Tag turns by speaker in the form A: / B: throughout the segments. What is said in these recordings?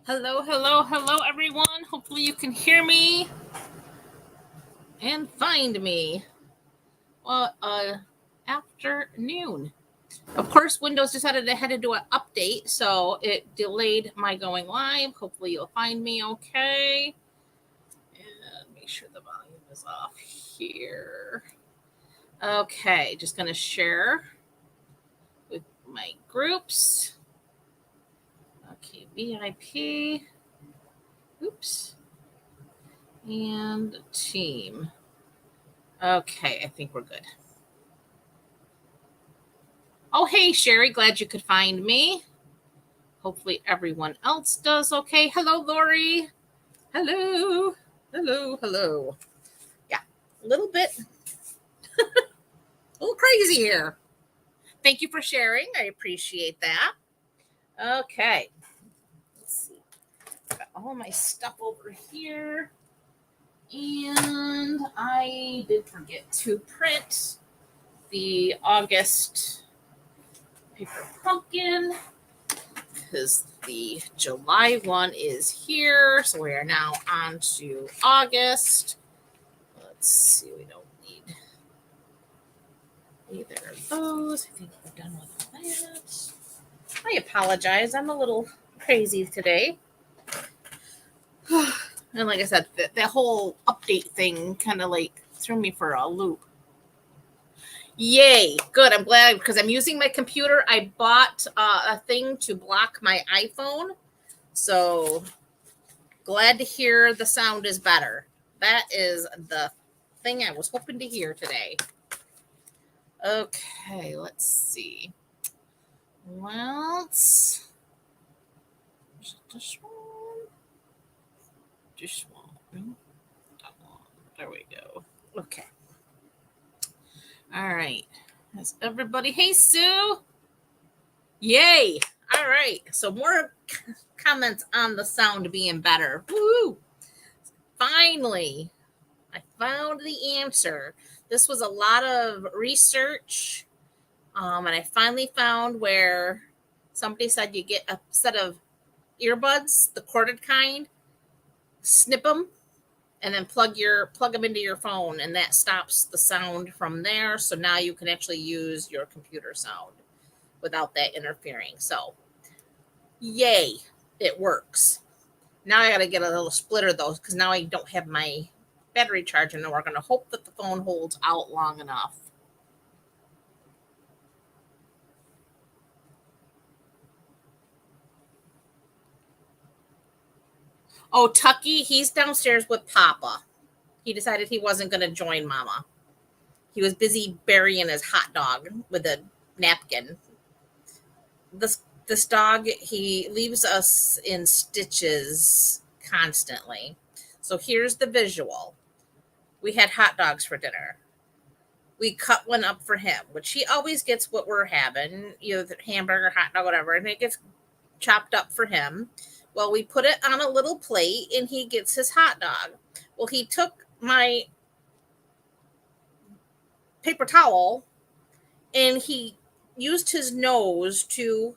A: Hello, hello, hello, everyone. Hopefully, you can hear me and find me. Well, afternoon. Of course, Windows decided it had to do an update, so it delayed my going live. Hopefully, you'll find me okay. And make sure the volume is off here. Okay, just going to share with my groups. Okay, VIP. Oops. And team. Okay, I think we're good. Oh, hey, Sherry. Glad you could find me. Hopefully, everyone else does okay. Hello, Lori. Hello. Hello. Hello. Yeah, a little crazy here. Thank you for sharing. I appreciate that. Okay. Let's see. Got all my stuff over here. And I did forget to print the August paper pumpkin because the July one is here. So we are now on to August. Let's see, we don't need either of those. I think we're done with that. I apologize. I'm a little crazy today. And like I said, that whole update thing kind of like threw me for a loop. Yay. Good. I'm glad because I'm using my computer. I bought a thing to block my iPhone. So glad to hear the sound is better. That is the thing I was hoping to hear today. Okay, let's see. Well, this one. This one. There we go. Okay. All right. That's everybody. Hey, Sue. Yay. All right. So more comments on the sound being better. Woo! Finally, I found the answer. This was a lot of research, and I finally found where somebody said you get a set of earbuds, the corded kind, snip them, and then plug them into your phone, and that stops the sound from there. So now you can actually use your computer sound without that interfering. So, yay, it works. Now I got to get a little splitter though, because now I don't have my battery charger, and we're going to hope that the phone holds out long enough. Oh, Tucky, he's downstairs with Papa. He decided he wasn't going to join Mama. He was busy burying his hot dog with a napkin. This dog, he leaves us in stitches constantly. So here's the visual. We had hot dogs for dinner. We cut one up for him, which he always gets what we're having, either hamburger, hot dog, whatever, and it gets chopped up for him. Well, we put it on a little plate and he gets his hot dog. Well, he took my paper towel and he used his nose to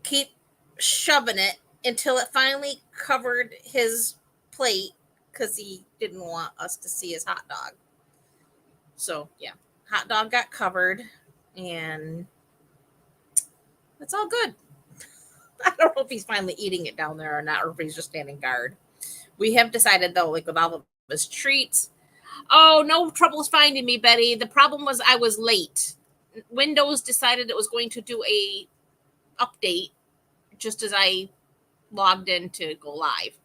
A: keep shoving it until it finally covered his plate because he didn't want us to see his hot dog. So, yeah, hot dog got covered and it's all good. I don't know if he's finally eating it down there or not, or if he's just standing guard. We have decided, though, like with all of his treats. Oh, no troubles finding me, Betty. The problem was I was late. Windows decided it was going to do a update just as I logged in to go live.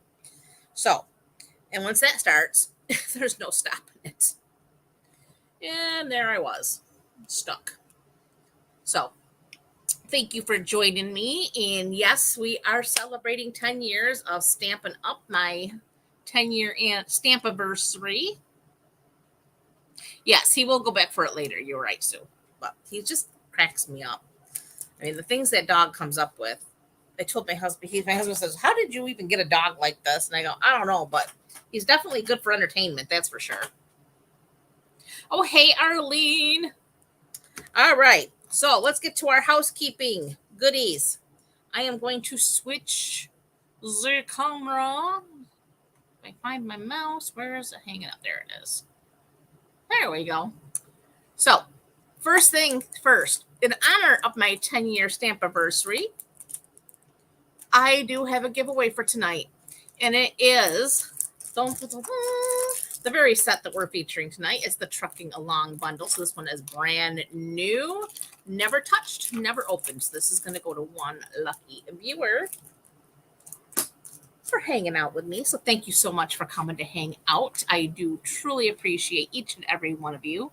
A: So, and once that starts, there's no stopping it. And there I was, stuck. So, thank you for joining me. And yes, we are celebrating 10 years of Stampin' Up, my 10-year stamp anniversary. Yes, he will go back for it later. You're right, Sue. But he just cracks me up. I mean, the things that dog comes up with. I told my husband, my husband says, how did you even get a dog like this? And I go, I don't know, but he's definitely good for entertainment. That's for sure. Oh, hey, Arlene. All right. So let's get to our housekeeping goodies. I am going to switch the camera. If I find my mouse, where is it hanging up? There it is. There we go. So, first thing first, in honor of my 10-year stamp anniversary, I do have a giveaway for tonight. And it is the very set that we're featuring tonight. It's the Trucking Along bundle. So this one is brand new, never touched, never opened. So this is going to go to one lucky viewer for hanging out with me. So thank you so much for coming to hang out. I do truly appreciate each and every one of you.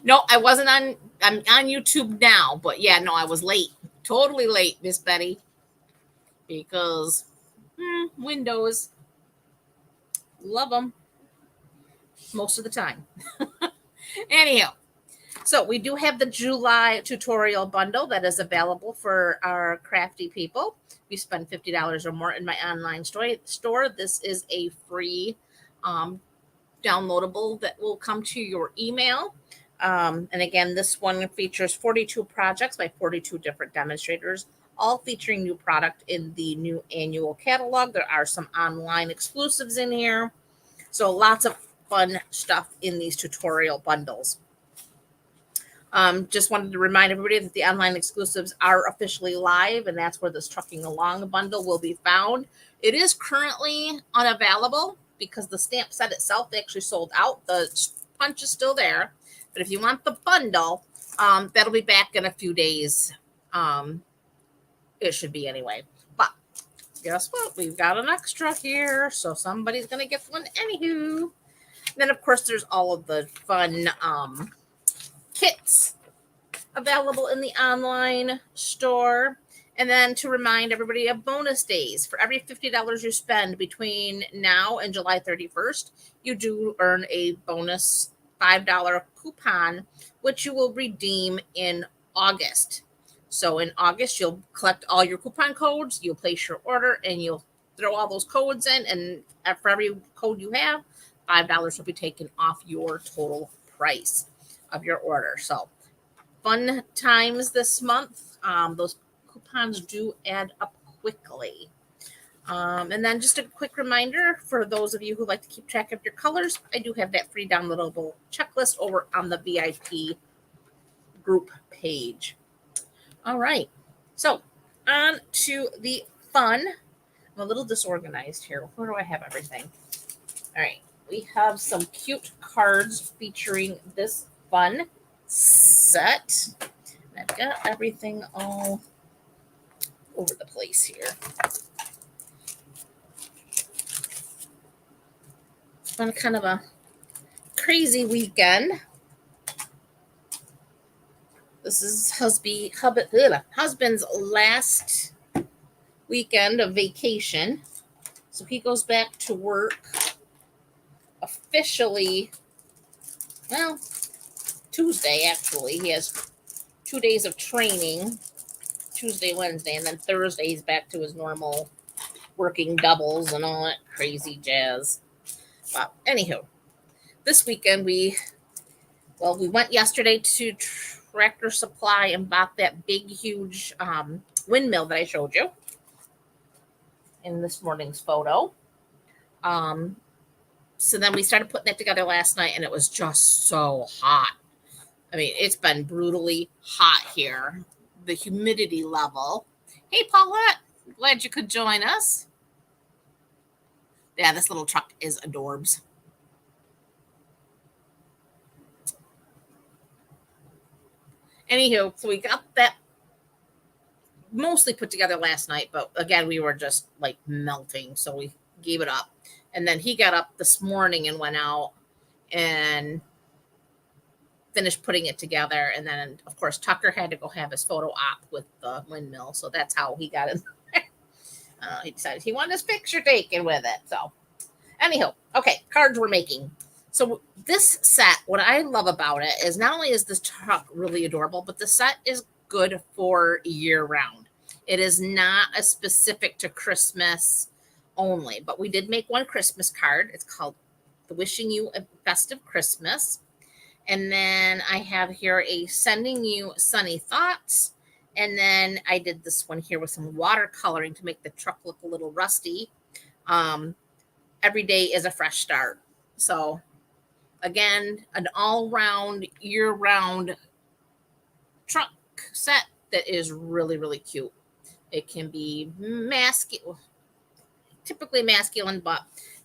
A: No, I wasn't on. I'm on YouTube now, but yeah, no, I was late. Totally late, Miss Betty. Because Windows, love them most of the time. Anyhow, so we do have the July tutorial bundle that is available for our crafty people. If you spend $50 or more in my online store, this is a free downloadable that will come to your email. And again, this one features 42 projects by 42 different demonstrators, all featuring new product in the new annual catalog. There are some online exclusives in here. So lots of fun stuff in these tutorial bundles. Just wanted to remind everybody that the online exclusives are officially live, and that's where this Trucking Along bundle will be found. It is currently unavailable because the stamp set itself actually sold out. The punch is still there. But if you want the bundle, that'll be back in a few days. It should be anyway. But guess what? We've got an extra here. So somebody's going to get one anywho. Then, of course, there's all of the fun kits available in the online store. And then to remind everybody of bonus days. For every $50 you spend between now and July 31st, you do earn a bonus $5 coupon, which you will redeem in August. So in August, you'll collect all your coupon codes, you'll place your order, and you'll throw all those codes in. And for every code you have, $5 will be taken off your total price of your order. So fun times this month. Those coupons do add up quickly. And then just a quick reminder for those of you who like to keep track of your colors, I do have that free downloadable checklist over on the VIP group page. All right. So on to the fun. I'm a little disorganized here. Where do I have everything? All right. We have some cute cards featuring this fun set. I've got everything all over the place here. It's been kind of a crazy weekend. This is husband's last weekend of vacation. So he goes back to work officially, well, Tuesday, actually. He has 2 days of training, Tuesday, Wednesday, and then Thursday he's back to his normal working doubles and all that crazy jazz. But anywho, this weekend we went yesterday to Tractor Supply and bought that big, huge windmill that I showed you in this morning's photo. So then we started putting that together last night, and it was just so hot. I mean, it's been brutally hot here. The humidity level. Hey, Paulette, glad you could join us. Yeah, this little truck is adorbs. Anywho, so we got that mostly put together last night, but again, we were just like melting, so we gave it up. And then he got up this morning and went out and finished putting it together. And then, of course, Tucker had to go have his photo op with the windmill, so that's how he got in there. He decided he wanted his picture taken with it. So, anyhow, okay, cards we're making. So this set, what I love about it is not only is this truck really adorable, but the set is good for year round. It is not a specific to Christmas only, but we did make one Christmas card. It's called the Wishing You a Festive Christmas. And then I have here a Sending You Sunny Thoughts And then I did this one here with some watercoloring to make the truck look a little rusty. Every day is a fresh start. So again, an all-round, year-round truck set that is really, really cute. It can be typically masculine, but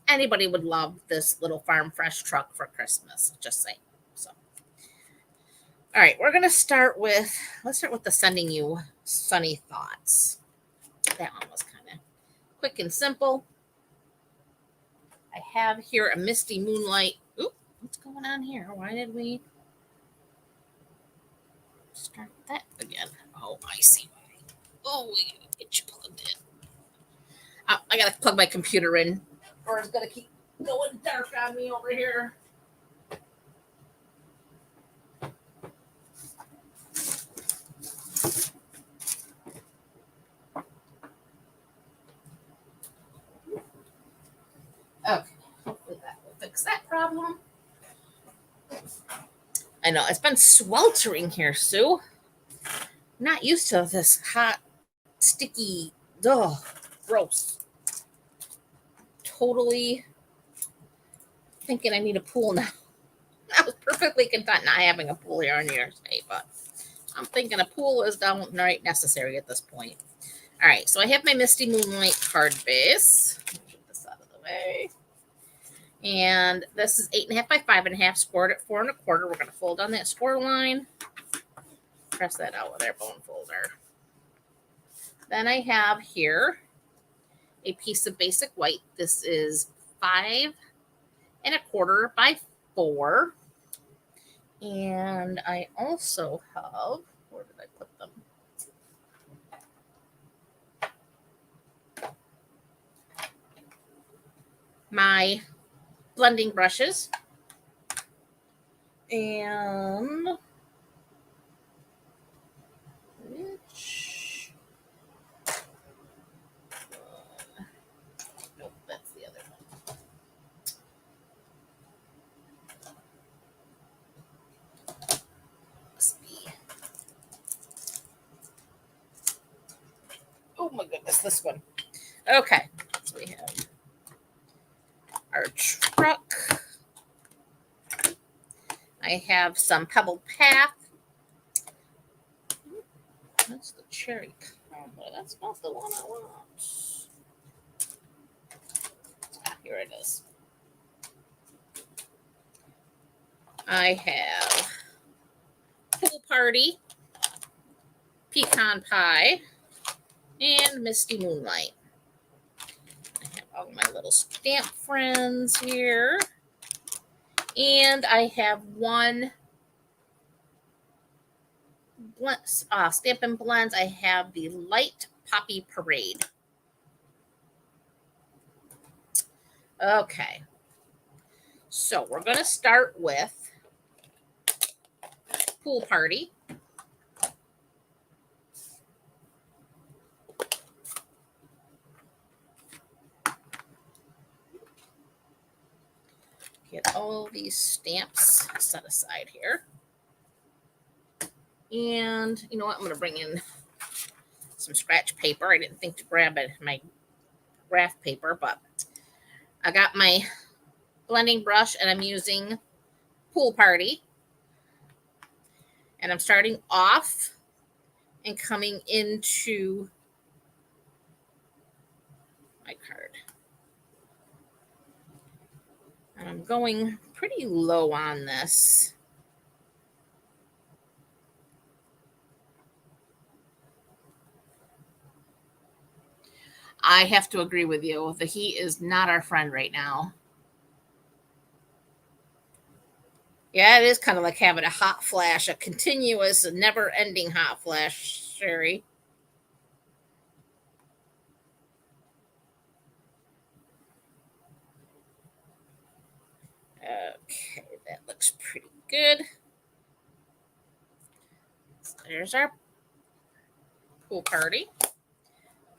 A: anybody would love this little farm fresh truck for Christmas, just saying. So, all right, let's start with the sending you sunny thoughts. That one was kind of quick and simple. I have here a misty moonlight. Oop, what's going on here? Why did we start that again? Oh, I see why. Oh, we gotta get you plugged in. I gotta plug my computer in, or it's gonna keep going dark on me over here. Okay, hopefully that will fix that problem. I know it's been sweltering here, Sue. Not used to this hot, sticky, gross. Totally thinking I need a pool now. I was perfectly content not having a pool here in New York State, but I'm thinking a pool is downright necessary at this point. All right, so I have my Misty Moonlight card base. Get this out of the way. And this is 8.5 by 5.5, scored at 4 1/4. We're going to fold on that score line. Press that out with our bone folder. Then I have here a piece of basic white. This is 5 1/4 by 4. And I also have, where did I put them? My blending brushes. And which, nope, that's the other one. Must be. Oh my goodness, this one. Okay, so we have our truck. I have some Pebble Path. That's the cherry combo. That's not the one I want. Ah, here it is. I have Pool Party, Pecan Pie, and Misty Moonlight. I have all my little stamp friends here. And I have one Stampin' Blends. I have the Light Poppy Parade. Okay. So we're going to start with Pool Party. Get all these stamps set aside here. And you know what? I'm going to bring in some scratch paper. I didn't think to grab my graph paper, but I got my blending brush and I'm using Pool Party. And I'm starting off and coming into my card. And I'm going pretty low on this. I have to agree with you. The heat is not our friend right now. Yeah, it is kind of like having a hot flash, a continuous, never-ending hot flash, Sherry. Okay, that looks pretty good. So there's our Pool Party.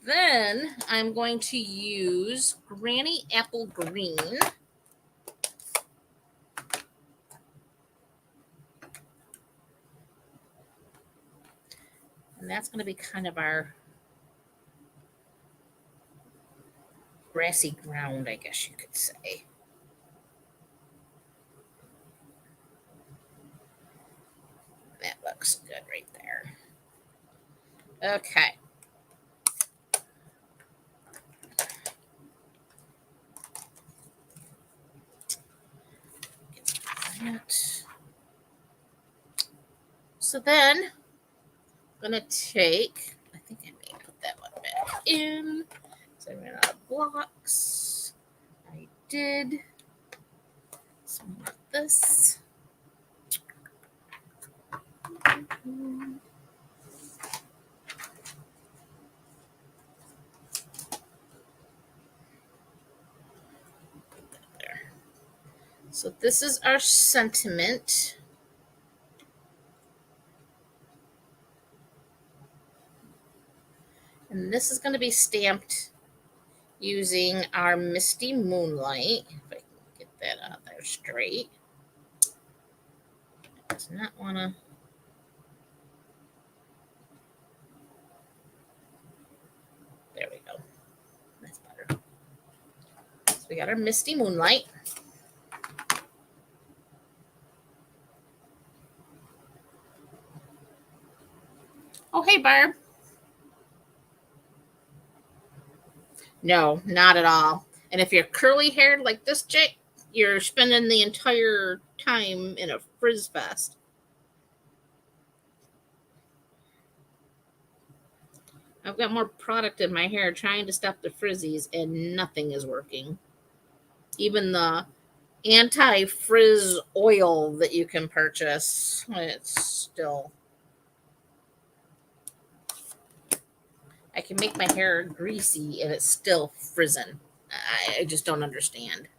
A: Then I'm going to use Granny Apple Green. And that's going to be kind of our grassy ground, I guess you could say. That looks good right there. Okay. So then I'm going to take, I think I may put that one back in. So I ran out of blocks. I did. Some of this. There. So this is our sentiment. And this is going to be stamped using our Misty Moonlight. If I can get that out there straight. Does not want to. There we go. That's better. So we got our Misty Moonlight. Oh, hey, Barb. No, not at all. And if you're curly haired like this chick, you're spending the entire time in a frizz fest. I've got more product in my hair trying to stop the frizzies, and nothing is working. Even the anti-frizz oil that you can purchase, it's still... I can make my hair greasy and it's still frizzing. I just don't understand.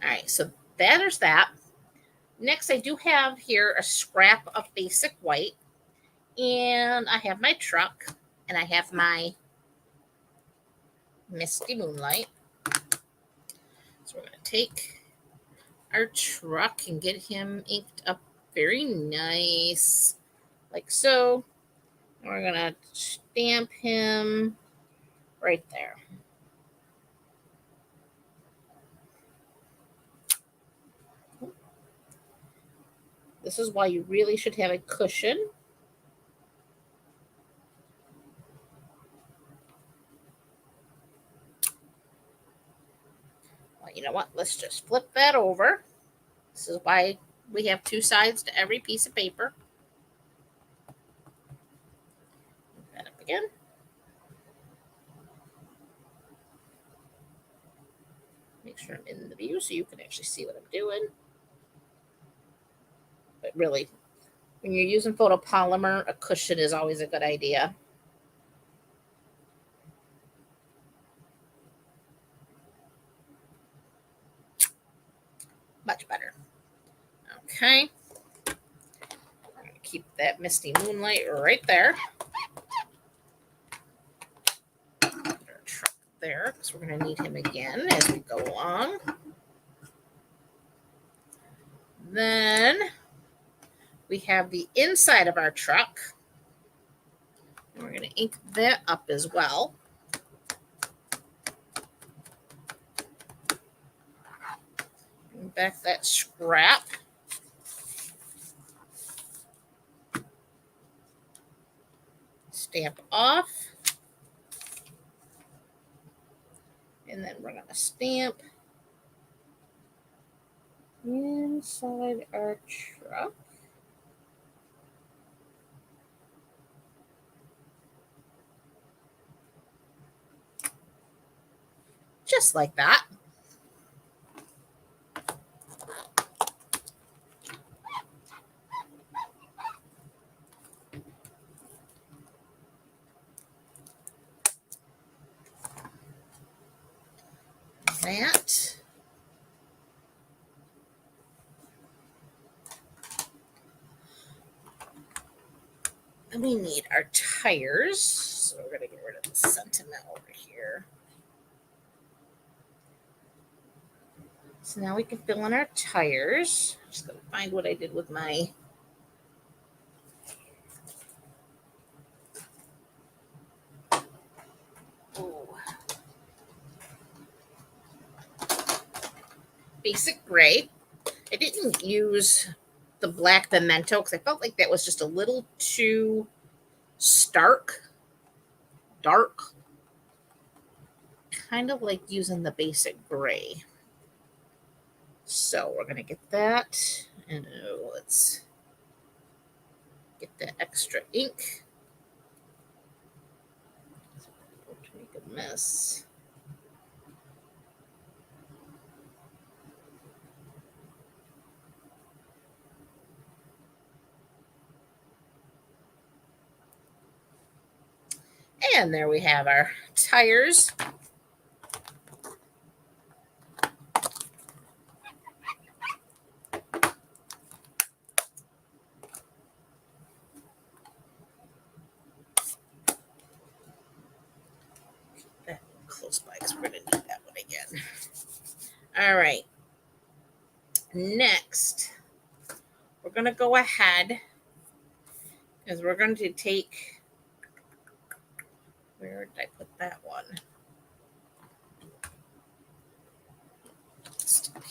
A: All right, so there's that. Next, I do have here a scrap of basic white. And I have my truck. And I have my Misty Moonlight. So we're going to take our truck and get him inked up very nice. Like so. And we're going to stamp him right there. This is why you really should have a cushion. Well, you know what? Let's just flip that over. This is why we have two sides to every piece of paper. Move that up again. Make sure I'm in the view so you can actually see what I'm doing. But really, when you're using photopolymer, a cushion is always a good idea. Much better. Okay. I'm going to keep that Misty Moonlight right there. Put our truck there because we're going to need him again as we go along. Then we have the inside of our truck. And we're going to ink that up as well. Bring back that scrap. Stamp off. And then we're going to stamp inside our truck. Just like that. That. And we need our tires. So we're going to get rid of the sentiment over here. So now we can fill in our tires. I'm just going to find what I did with my basic gray. I didn't use the black pimento because I felt like that was just a little too dark. Kind of like using the basic gray. So we're going to get that. And let's get the extra ink. Don't make a mess. And there we have our tires. That close by because we're going to need that one again. All right. Next, we're going to go ahead because we're going to take, where did I put that one?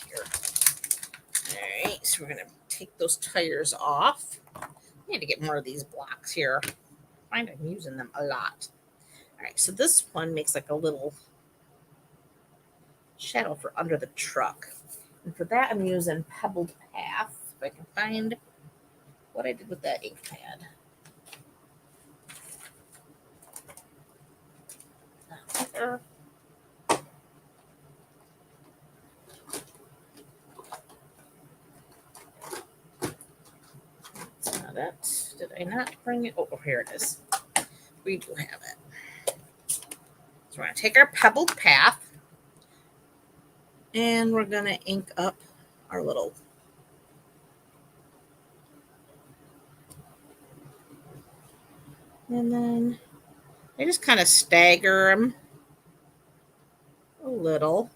A: Here. All right, so we're going to take those tires off. I need to get more of these blocks here. I find I'm using them a lot. All right, so this one makes like a little shadow for under the truck. And for that, I'm using Pebbled Path. If I can find what I did with that ink pad. There. That's not it. Did I not bring it? Oh, here it is. We do have it. So we're going to take our Pebbled Path and we're going to ink up our little and then I just kind of stagger them a little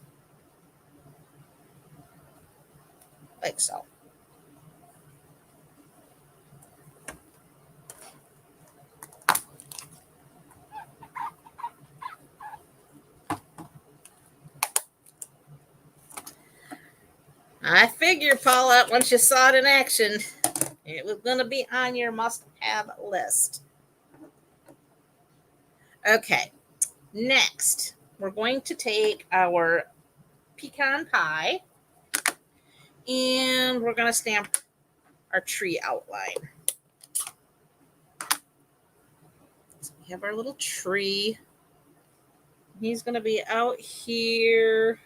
A: like so. I figured, Paula, once you saw it in action, it was going to be on your must-have list. Okay, next, we're going to take our pecan pie and we're going to stamp our tree outline. So we have our little tree. He's going to be out here.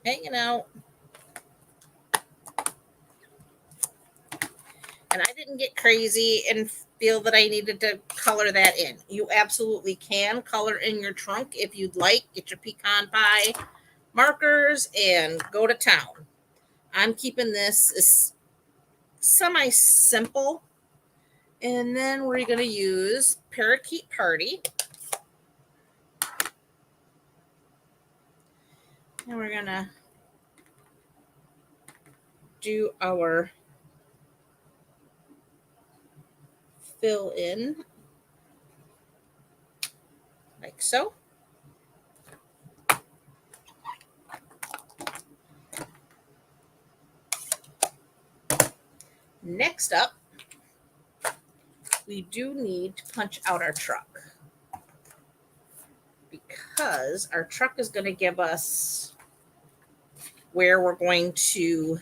A: Hanging out. And I didn't get crazy and feel that I needed to color that in. You absolutely can color in your trunk if you'd like. Get your pecan pie markers and go to town. I'm keeping this as semi-simple. And then we're going to use Parakeet Party. And we're going to do our fill in like so. Next up, we do need to punch out our truck because our truck is going to give us where we're going to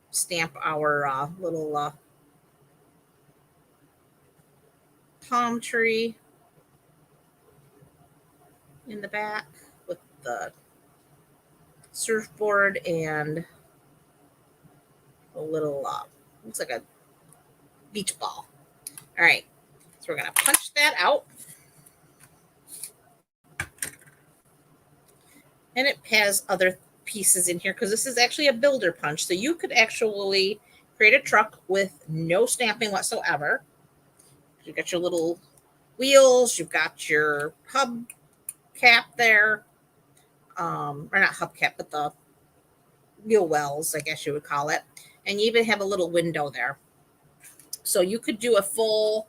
A: stamp our little palm tree in the back with the surfboard and a little, looks like a beach ball. All right, so we're going to punch that out. And it has other pieces in here because this is actually a builder punch. So you could actually create a truck with no stamping whatsoever. You've got your little wheels, you've got your hub hubcap there, or not hubcap, but the wheel wells, I guess you would call it. And you even have a little window there. So you could do a full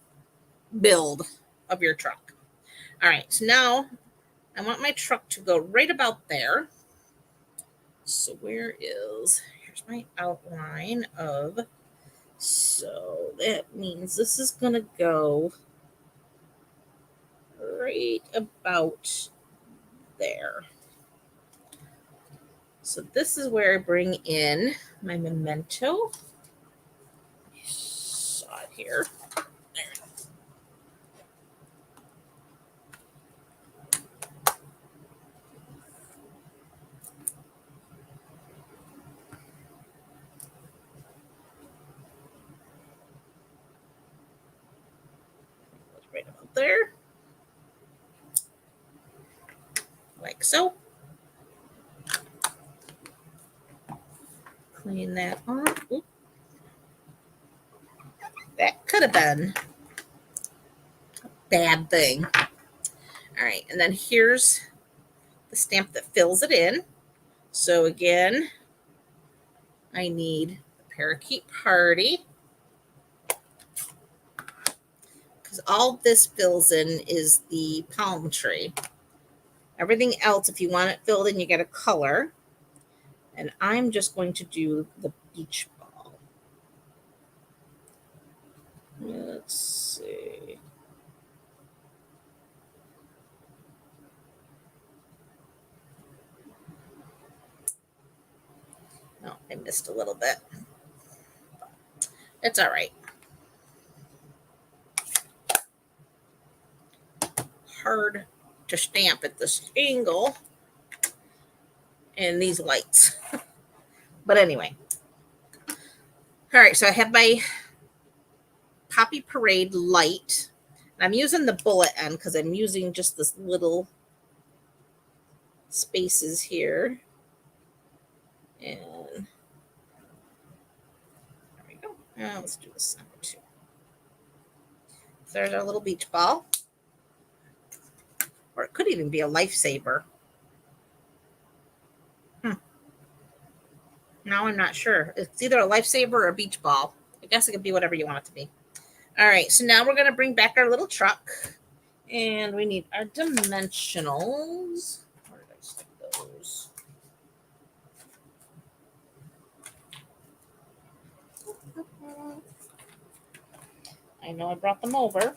A: build of your truck. All right, so now I want my truck to go right about there. So here's my outline of, so that means this is going to go right about there. So this is where I bring in my memento. Saw it here. There. Right about there. Like so. Clean that off. Oop. That could have been a bad thing. All right, and then here's the stamp that fills it in. So again, I need the parakeet party, because all this fills in is the palm tree. Everything else, if you want it filled in, you get a color. And I'm just going to do the beach ball. Let's see. Oh, I missed a little bit. It's all right. Hard to stamp at this angle and these lights. But anyway. All right, so I have my Poppy Parade light. I'm using the bullet end because I'm using just this little spaces here. And there we go. Now let's do the center too. So there's our little beach ball. Or it could even be a lifesaver. Now I'm not sure. It's either a lifesaver or a beach ball. I guess it could be whatever you want it to be. All right, so now we're going to bring back our little truck. And we need our dimensionals. Where did I stick those? I know I brought them over.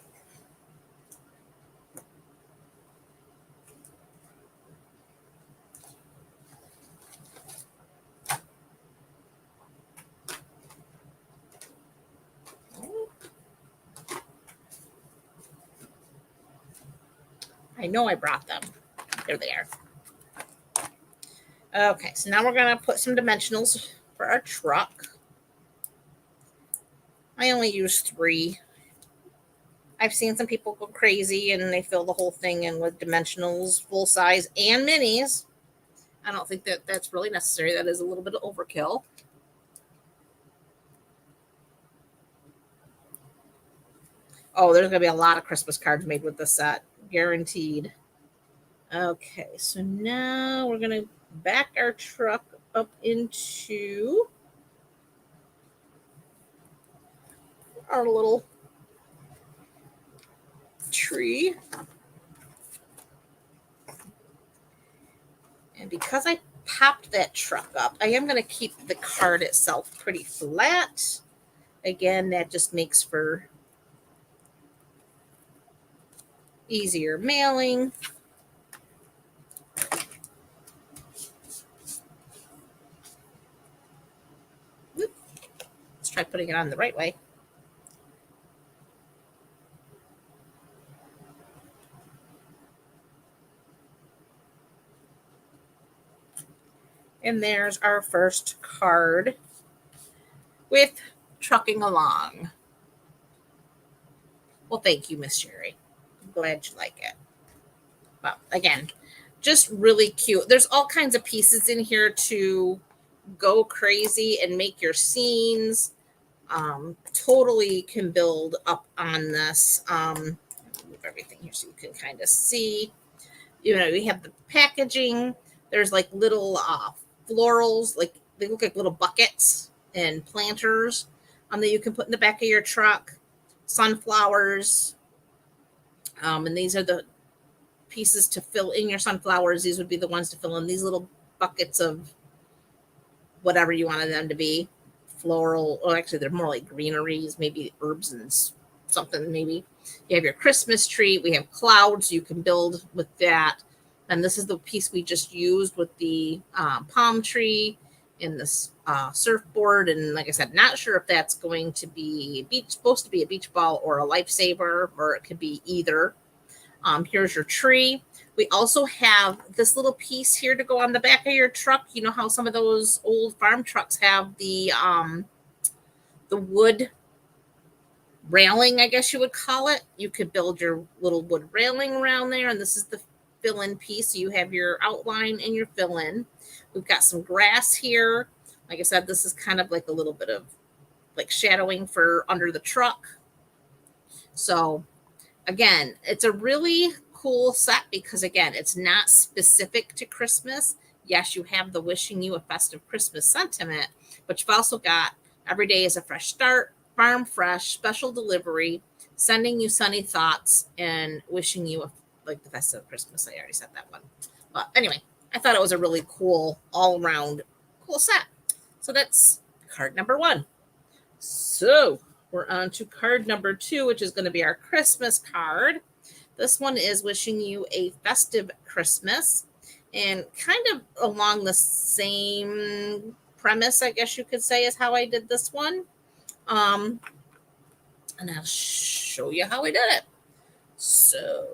A: I know I brought them. There they are. Okay, so now we're going to put some dimensionals for our truck. I only use 3. I've seen some people go crazy and they fill the whole thing in with dimensionals, full size and minis. I don't think that that's really necessary. That is a little bit of overkill. Oh, there's going to be a lot of Christmas cards made with this set. Guaranteed. Okay, so now we're going to back our truck up into our little tree. And because I popped that truck up, I am going to keep the card itself pretty flat. Again, that just makes for easier mailing. Let's try putting it on the right way. And there's our first card with trucking along. Well, thank you, Miss Sherry. I'm glad you like it. Well, again, just really cute. There's all kinds of pieces in here to go crazy and make your scenes. Totally can build up on this. Move everything here so you can kind of see. we have the packaging. There's like little florals, like they look like little buckets and planters that you can put in the back of your truck. Sunflowers. And these are the pieces to fill in your sunflowers. These would be the ones to fill in these little buckets of whatever you wanted them to be. Floral, or actually they're more like greeneries, maybe herbs and something. Maybe you have your Christmas tree. We have clouds you can build with that. And this is the piece we just used with the palm tree and the surfboard. And like I said, not sure if that's going to be supposed to be a beach ball or a lifesaver, or it could be either. Here's your tree. We also have this little piece here to go on the back of your truck. You know how some of those old farm trucks have the wood railing, I guess you would call it. You could build your little wood railing around there, and this is the fill-in piece. So you have your outline and your fill-in. We've got some grass here. Like I said, this is kind of like a little bit of like shadowing for under the truck. So again, it's a really cool set because, again, it's not specific to Christmas. Yes, you have the wishing you a festive Christmas sentiment, but you've also got every day is a fresh start, farm fresh, special delivery, sending you sunny thoughts, and wishing you like the festive Christmas. I already said that one. But anyway, I thought it was a really cool, all around cool set. So that's card number 1. So we're on to card number 2, which is going to be our Christmas card. This one is wishing you a festive Christmas, and kind of along the same premise, I guess you could say, is how I did this one. And I'll show you how I did it. So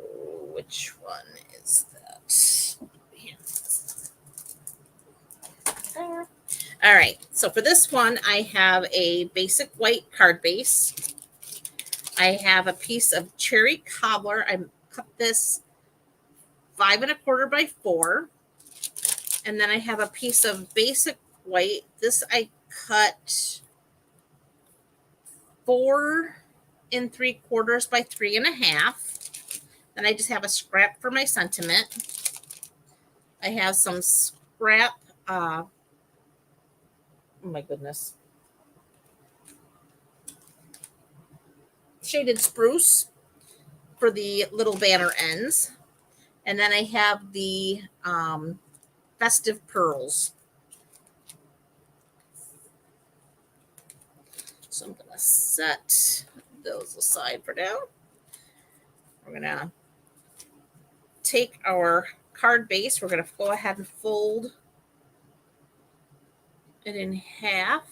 A: which one is that? There. All right. So for this one, I have a basic white card base. I have a piece of cherry cobbler. I cut this 5 1/4 by 4. And then I have a piece of basic white. This I cut 4 3/4 by 3 1/2. Then I just have a scrap for my sentiment. I have some scrap, oh my goodness, shaded spruce for the little banner ends. And then I have the festive pearls. So I'm going to set those aside for now. We're going to take our card base. We're going to go ahead and fold it in half.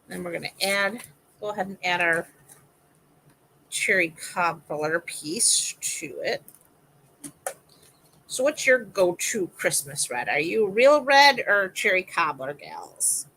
A: Then we're going to go ahead and add our cherry cobbler piece to it. So what's your go-to Christmas red? Are you real red or cherry cobbler gals?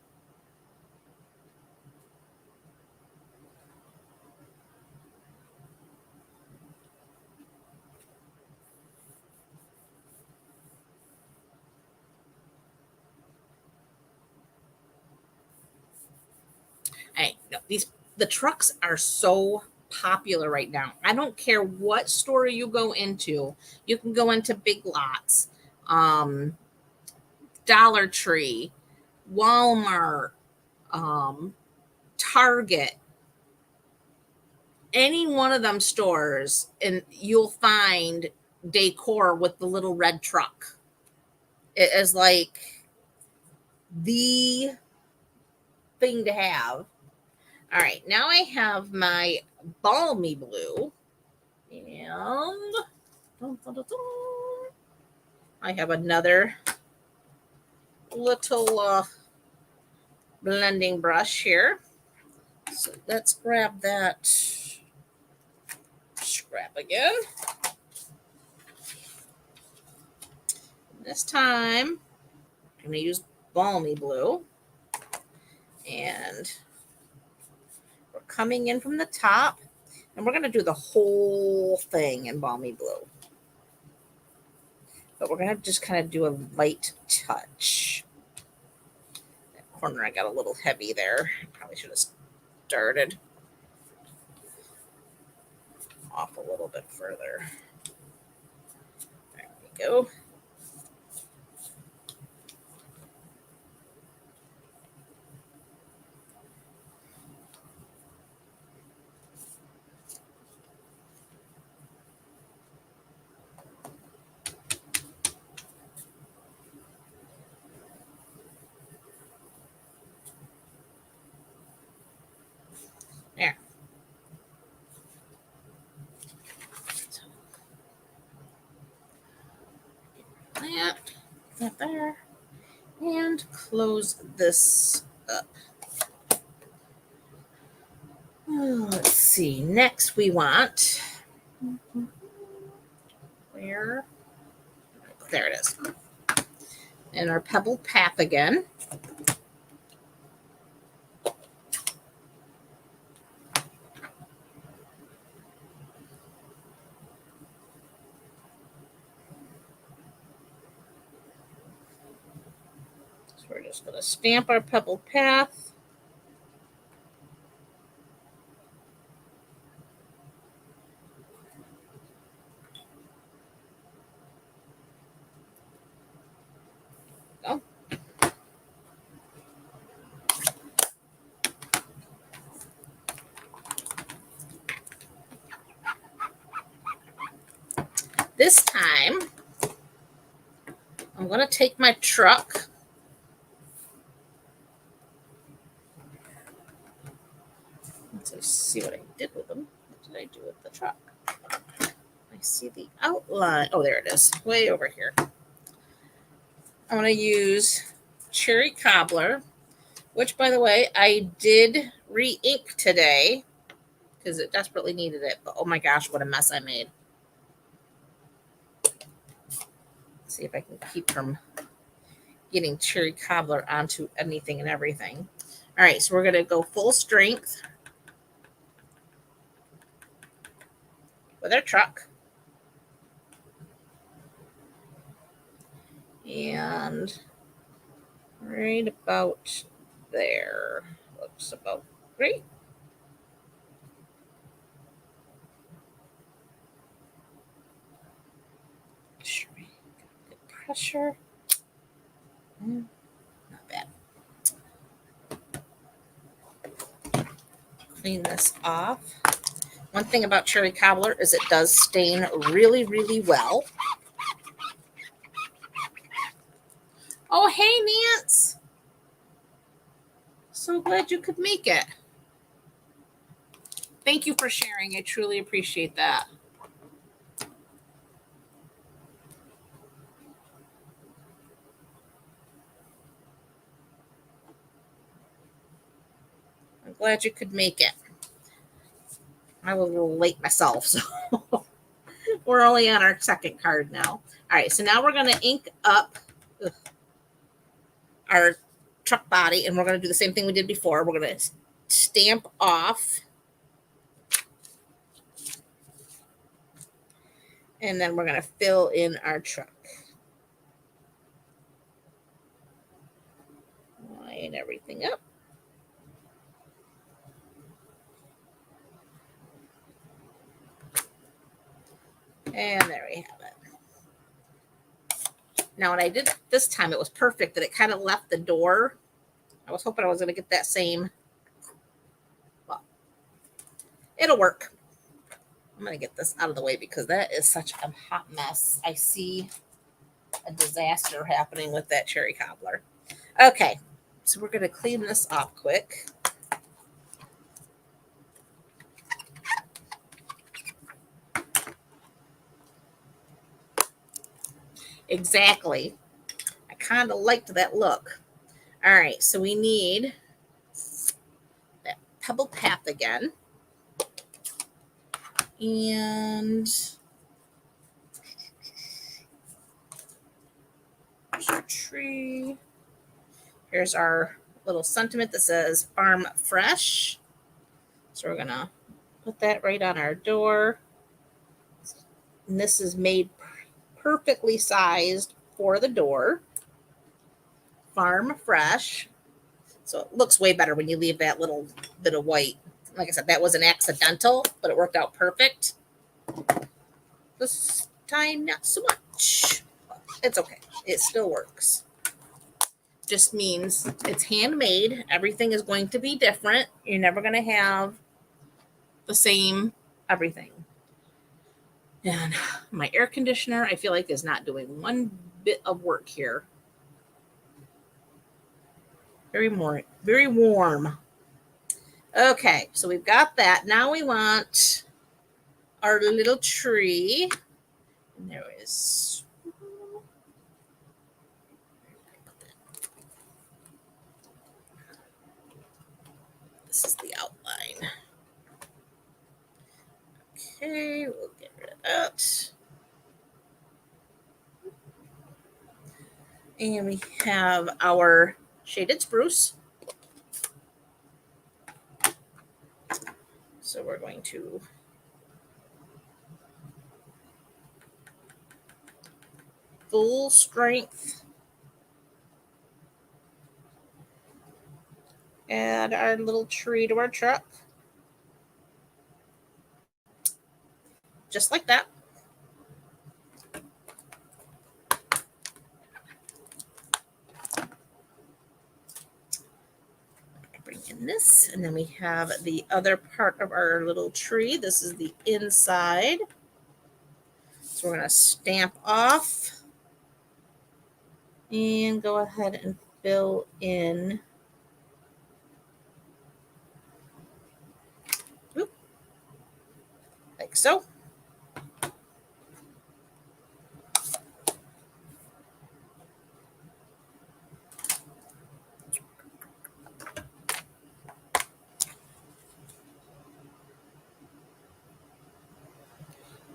A: The trucks are so popular right now. I don't care what store you go into. You can go into Big Lots, Dollar Tree, Walmart, Target, any one of them stores, and you'll find decor with the little red truck. It is like the thing to have. All right, now I have my balmy blue, and I have another little blending brush here. So let's grab that scrap again. This time, I'm going to use balmy blue, and we're coming in from the top, and we're going to do the whole thing in balmy blue. But we're going to just kind of do a light touch. corner I got a little heavy there. Probably should have started off a little bit further. There we go. There. That there. And close this up. Oh, let's see. Next we want, where? There it is. And our pebble path again. So we're just going to stamp our pebble path. Go. This time, I'm going to take my truck. Let's see what I did with them. What did I do with the truck? I see the outline. Oh, there it is. Way over here. I'm going to use Cherry Cobbler, which, by the way, I did re-ink today because it desperately needed it. But, oh, my gosh, what a mess I made. Let's see if I can keep from getting Cherry Cobbler onto anything and everything. All right, so we're going to go full strength with our truck. And right about there. Looks about great. Sure, good pressure. Not bad. Clean this off. One thing about Cherry Cobbler is it does stain really, really well. Oh, hey, Nance. So glad you could make it. Thank you for sharing. I truly appreciate that. I'm glad you could make it. I was a little late myself, so we're only on our second card now. All right, so now we're going to ink up our truck body, and we're going to do the same thing we did before. We're going to stamp off, and then we're going to fill in our truck. Line everything up. And there we have it. Now, what I did this time, it was perfect that it kind of left the door. I was hoping I was going to get that same. Well, it'll work. I'm going to get this out of the way because that is such a hot mess. I see a disaster happening with that Cherry Cobbler. Okay, so we're going to clean this off quick. Exactly. I kind of liked that look. All right, so we need that pebble path again. And there's our tree. Here's our little sentiment that says Farm Fresh. So we're going to put that right on our door. And this is made perfectly sized for the door. Farm Fresh. So it looks way better when you leave that little bit of white. Like I said, that was an accidental, but it worked out perfect. This time, not so much. It's okay. It still works. Just means it's handmade. Everything is going to be different. You're never going to have the same everything. And my air conditioner, I feel like, is not doing one bit of work here. Very warm. Okay, so we've got that. Now we want our little tree. And there is. This is the outline. Okay, we'll get rid of that. And we have our shaded spruce. So we're going to full strength add our little tree to our truck. Just like that. Bring in this, and then we have the other part of our little tree. This is the inside. So we're going to stamp off and go ahead and fill in. Like so.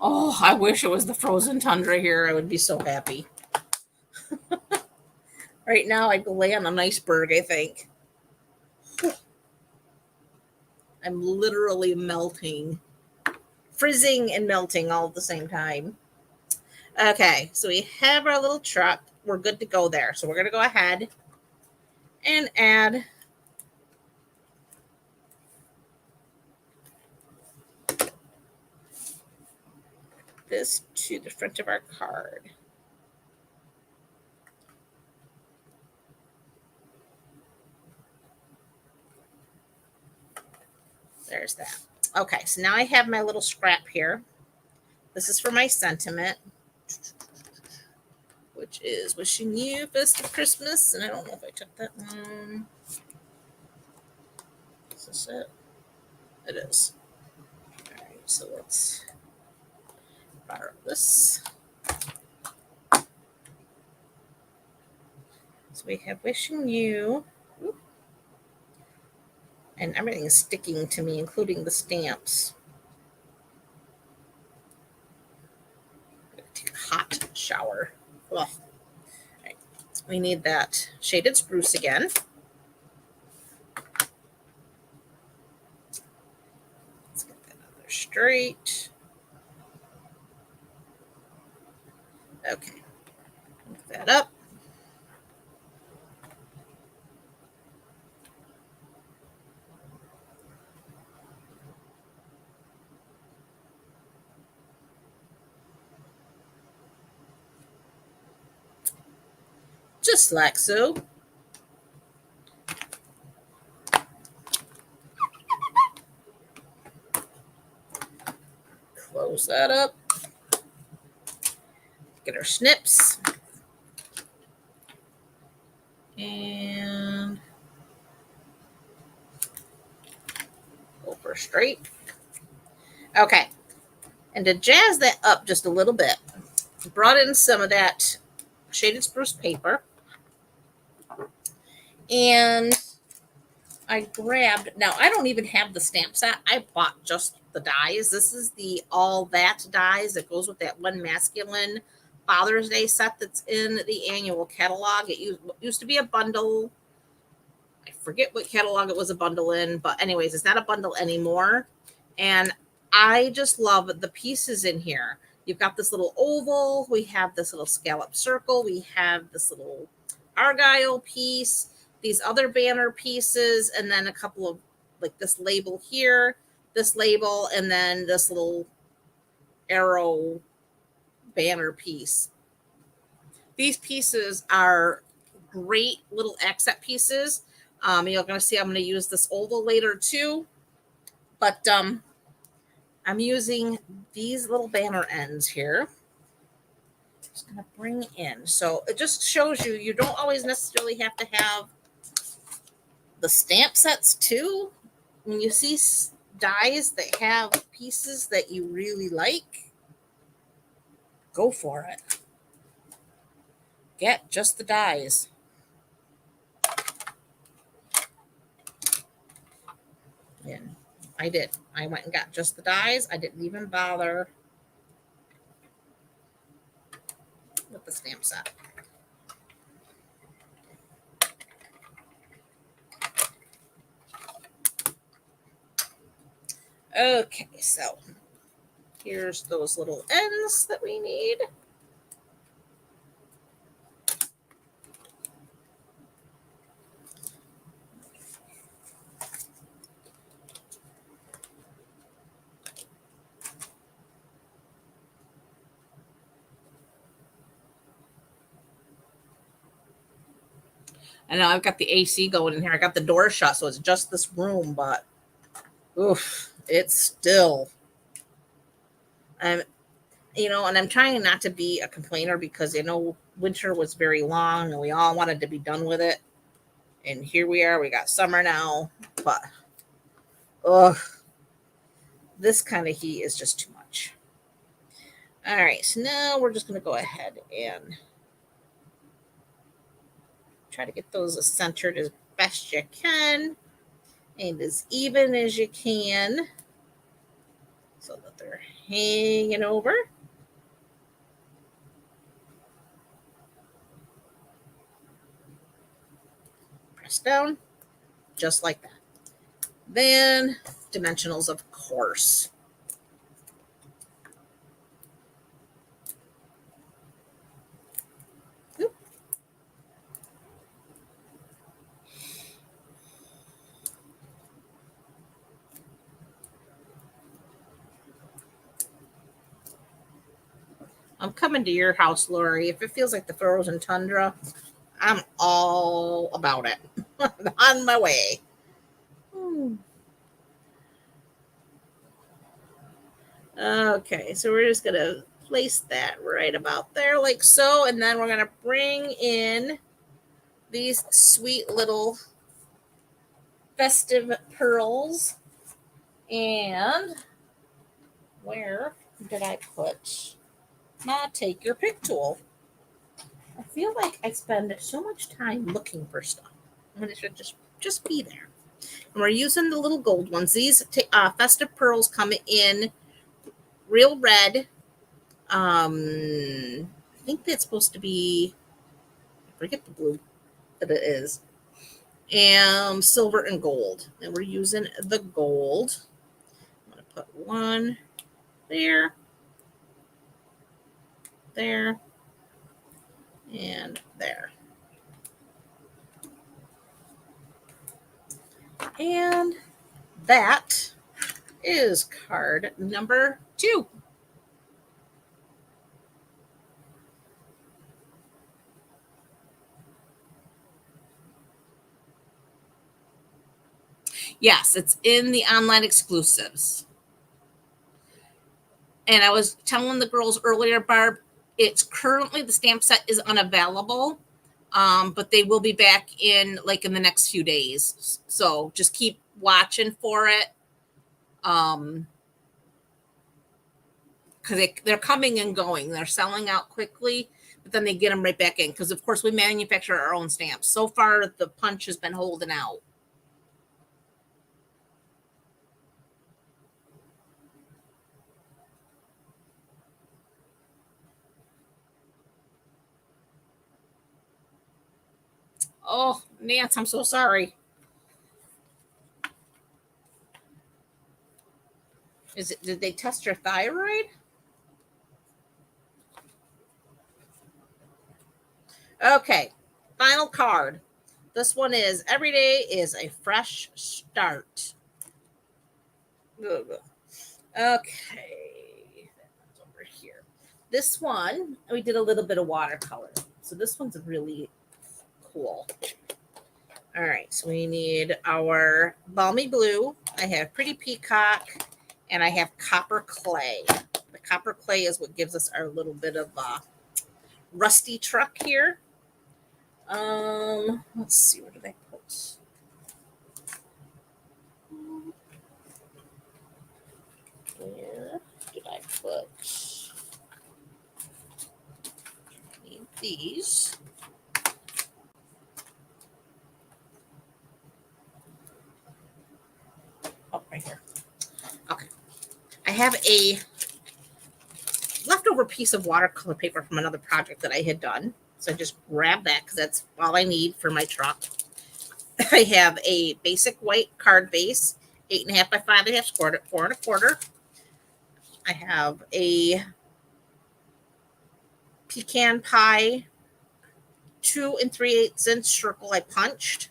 A: Oh, I wish it was the frozen tundra here. I would be so happy. Right now, I'd lay on an iceberg, I think. I'm literally melting, frizzing and melting all at the same time. Okay, so we have our little truck. We're good to go there. So we're going to go ahead and add this to the front of our card. There's that. Okay, so now I have my little scrap here. This is for my sentiment, which is wishing you festive Christmas. And I don't know if I took that one. Is this it? It is. All right, so let's fire up this. So we have wishing you. And everything is sticking to me, including the stamps. I'm going to take a hot shower. Ugh. All right. So we need that shaded spruce again. Let's get that other straight. Okay. Move that up. Just like so. Close that up. Get our snips. And go for straight. Okay. And to jazz that up just a little bit, brought in some of that shaded spruce paper. And I grabbed, now I don't even have the stamp set. I bought just the dies. This is the All That dies that goes with that one masculine Father's Day set that's in the annual catalog. It used to be a bundle. I forget what catalog it was a bundle in, but anyways, it's not a bundle anymore. And I just love the pieces in here. You've got this little oval. We have this little scallop circle. We have this little argyle piece. these other banner pieces, and then a couple of like this label here, this label, and then this little arrow banner piece. These pieces are great little accent pieces. You're going to see I'm going to use this oval later too, but I'm using these little banner ends here. Just going to bring in. So it just shows you, you don't always necessarily have to have the stamp sets too. When you see dies that have pieces that you really like, go for it. Get just the dies. And I did. I went and got just the dies. I didn't even bother with the stamp set. Okay, so here's those little ends that we need. I know I've got the AC going in here. I got the door shut, so it's just this room, but oof, it's still. And I'm trying not to be a complainer because winter was very long and we all wanted to be done with it. And here we are. We got summer now, but this kind of heat is just too much. All right, so now we're just going to go ahead and try to get those as centered as best you can and as even as you can so that they're hanging over. Press down, just like that. Then dimensionals, of course. I'm coming to your house, Lori. If it feels like the frozen tundra, I'm all about it. On my way. Okay, so we're just going to place that right about there like so. And then we're going to bring in these sweet little festive pearls. And where did I put my take your pick tool? I feel like I spend so much time looking for stuff. And it should just be there. And we're using the little gold ones. These festive pearls come in real red. I think that's supposed to be, I forget the blue that it is, and silver and gold. And we're using the gold. I'm going to put one there, there, and there. And that is card number 2. Yes, it's in the online exclusives. And I was telling the girls earlier, Barb, it's currently, the stamp set is unavailable, but they will be back in the next few days. So just keep watching for it. Because they're coming and going. They're selling out quickly, but then they get them right back in. Because, of course, we manufacture our own stamps. So far, the punch has been holding out. Oh, Nance, I'm so sorry. Did they test your thyroid? Okay, final card. This one is every day is a fresh start. Ugh. Okay, that's over here. This one, we did a little bit of watercolor. So this one's really cool. All right, so we need our balmy blue. I have pretty peacock, and I have copper clay. The copper clay is what gives us our little bit of rusty truck here. Let's see, where did I put? Where did I put? Need these. Oh, right here. Okay. I have a leftover piece of watercolor paper from another project that I had done. So I just grabbed that because that's all I need for my truck. I have a basic white card base, 8.5 by 5.5, 4 1/4. I have a pecan pie 2 3/8" circle I punched.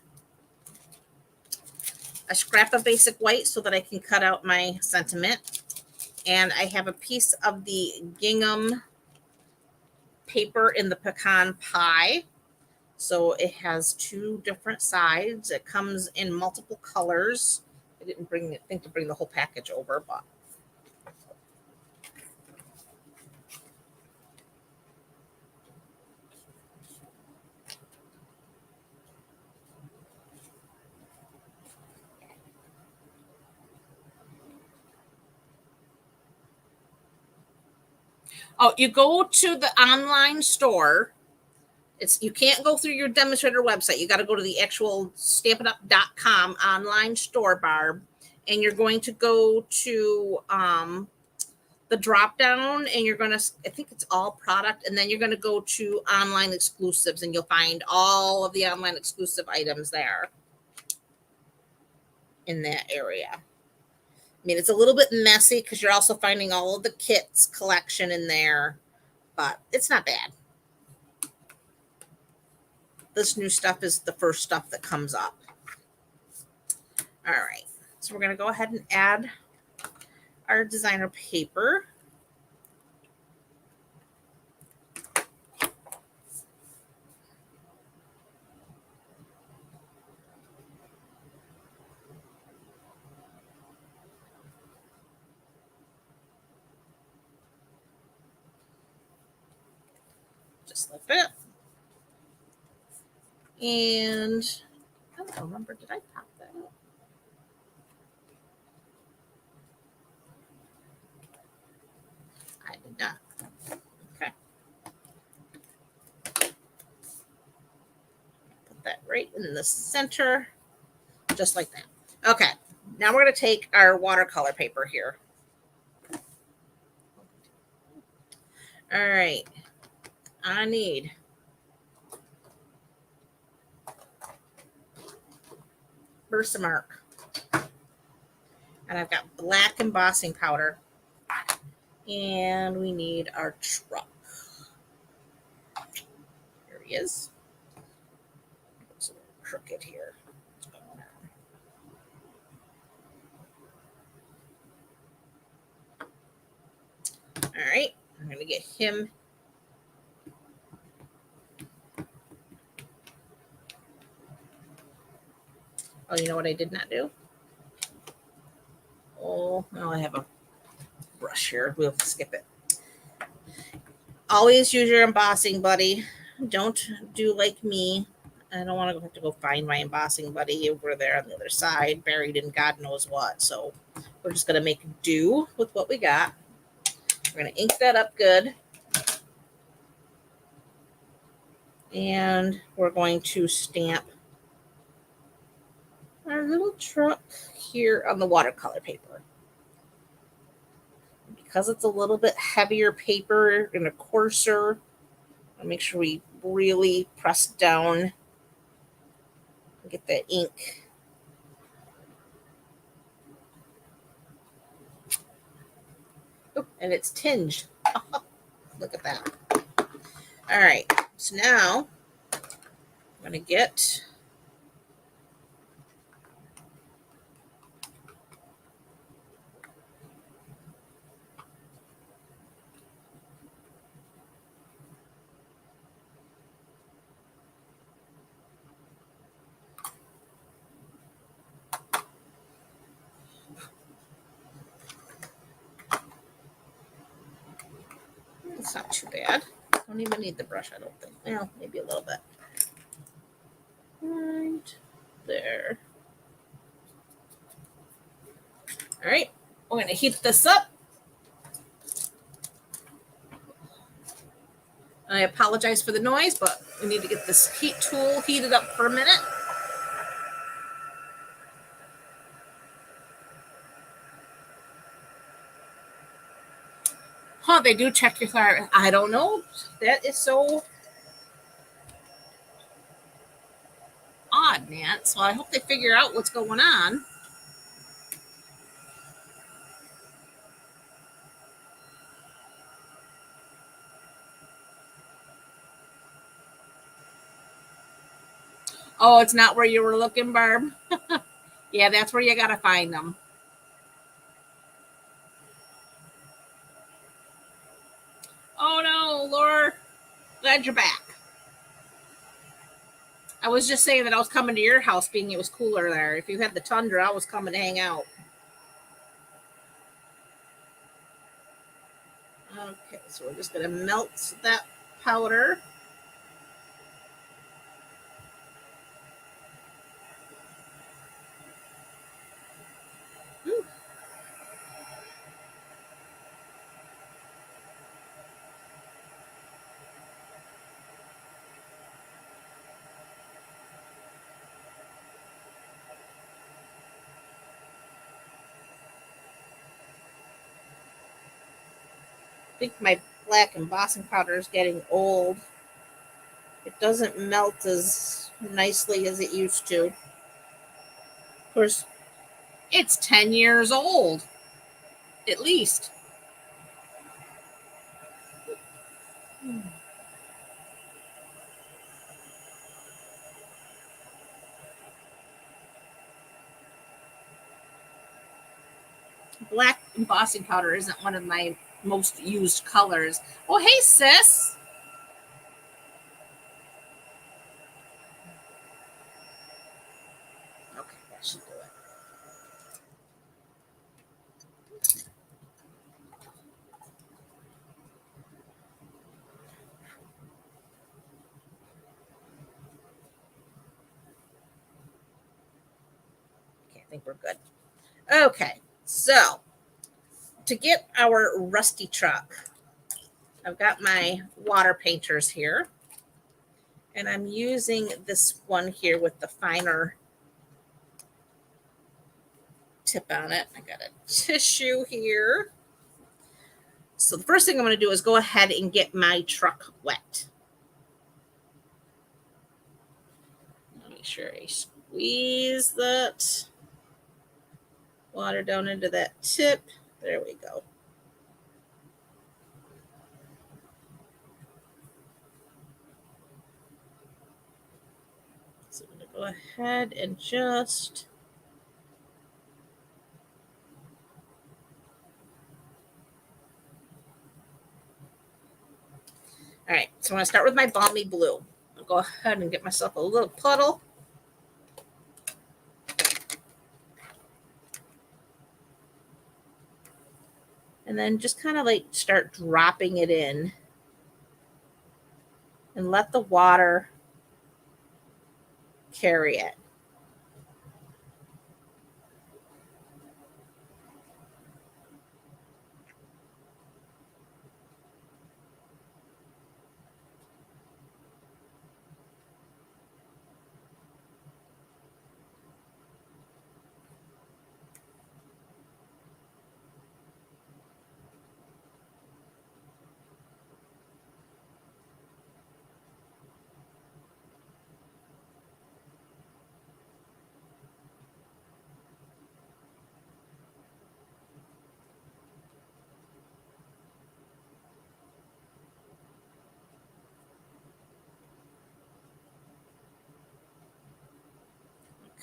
A: A scrap of basic white so that I can cut out my sentiment. And I have a piece of the gingham paper in the pecan pie. So it has 2 different sides. It comes in multiple colors. I didn't think to bring the whole package over, but oh, you go to the online store. You can't go through your demonstrator website. You got to go to the actual stampitup.com online store, Barb, and you're going to go to the drop down, and you're going to, I think it's all product, and then you're going to go to online exclusives, and you'll find all of the online exclusive items there in that area. I mean, it's a little bit messy because you're also finding all of the kits collection in there, but it's not bad. This new stuff is the first stuff that comes up. All right, so we're going to go ahead and add our designer paper. Just like that. And I don't remember, did I pop that up? I did not. Okay. Put that right in the center, just like that. Okay. Now we're going to take our watercolor paper here. All right. I need Versamark. And I've got black embossing powder. And we need our truck. Here he is. It's a little crooked here. What's going on? All right. I'm going to get him. Oh, you know what I did not do? Oh, no, I have a brush here. We'll skip it. Always use your embossing buddy. Don't do like me. I don't want to have to go find my embossing buddy over there on the other side, buried in God knows what. So we're just going to make do with what we got. We're going to ink that up good. And we're going to stamp our little truck here on the watercolor paper. Because it's a little bit heavier paper and a coarser, I'll make sure we really press down and get the ink. Oh, and it's tinged. Look at that. All right, so now I'm going to get It's not too bad. Don't even need the brush, I don't think. Well, maybe a little bit. Right there. All right, we're going to heat this up. I apologize for the noise, but we need to get this heat tool heated up for a minute. Huh, they do check your thyroid. I don't know. That is so odd, man. So I hope they figure out what's going on. Oh, it's not where you were looking, Barb? Yeah, that's where you got to find them. Oh, no, Laura. Glad you're back. I was just saying that I was coming to your house being it was cooler there. If you had the tundra, I was coming to hang out. Okay, so we're just going to melt that powder. I think my black embossing powder is getting old. It doesn't melt as nicely as it used to. Of course, it's 10 years old, at least. Black embossing powder isn't one of my most used colors. Oh, hey, sis. Okay, that should do it. Okay, I think we're good. Okay, so to get our rusty truck, I've got my water painters here. And I'm using this one here with the finer tip on it. I got a tissue here. So the first thing I'm going to do is go ahead and get my truck wet. Make sure I squeeze that water down into that tip. There we go. So I'm going to go ahead and just all right, so I'm going to start with my balmy blue. I'll go ahead and get myself a little puddle. And then just kind of like start dropping it in and let the water carry it.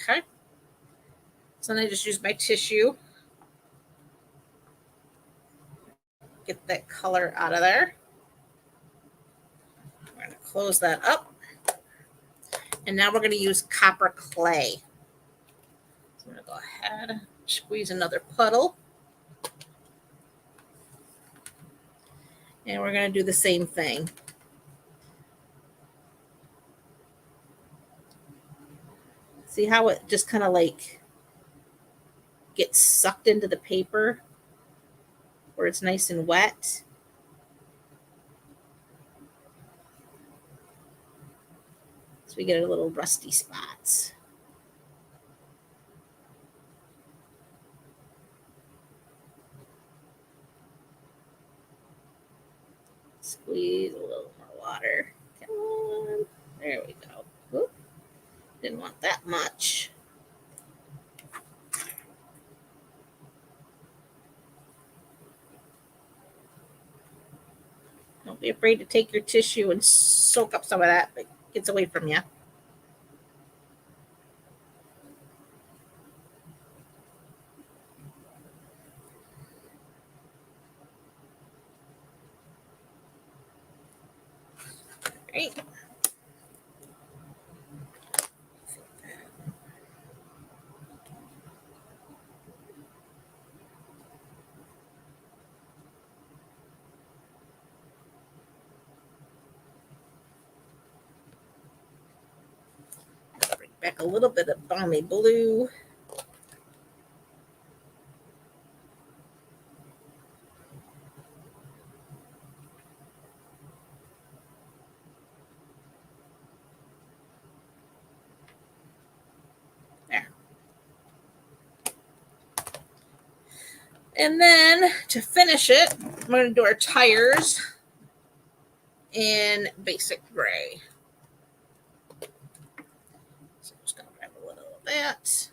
A: Okay. So then I just use my tissue. Get that color out of there. We're going to close that up. And now we're going to use copper clay. So I'm going to go ahead and squeeze another puddle. And we're going to do the same thing. See how it just kind of like gets sucked into the paper where it's nice and wet? So we get a little rusty spots. Squeeze a little more water. Come on. There we go. Whoop. Didn't want that much. Don't be afraid to take your tissue and soak up some of that, but it gets away from you. Right. Bring back a little bit of balmy blue. There. And then to finish it, we're going to do our tires in basic gray. So I'm just going to grab a little of that.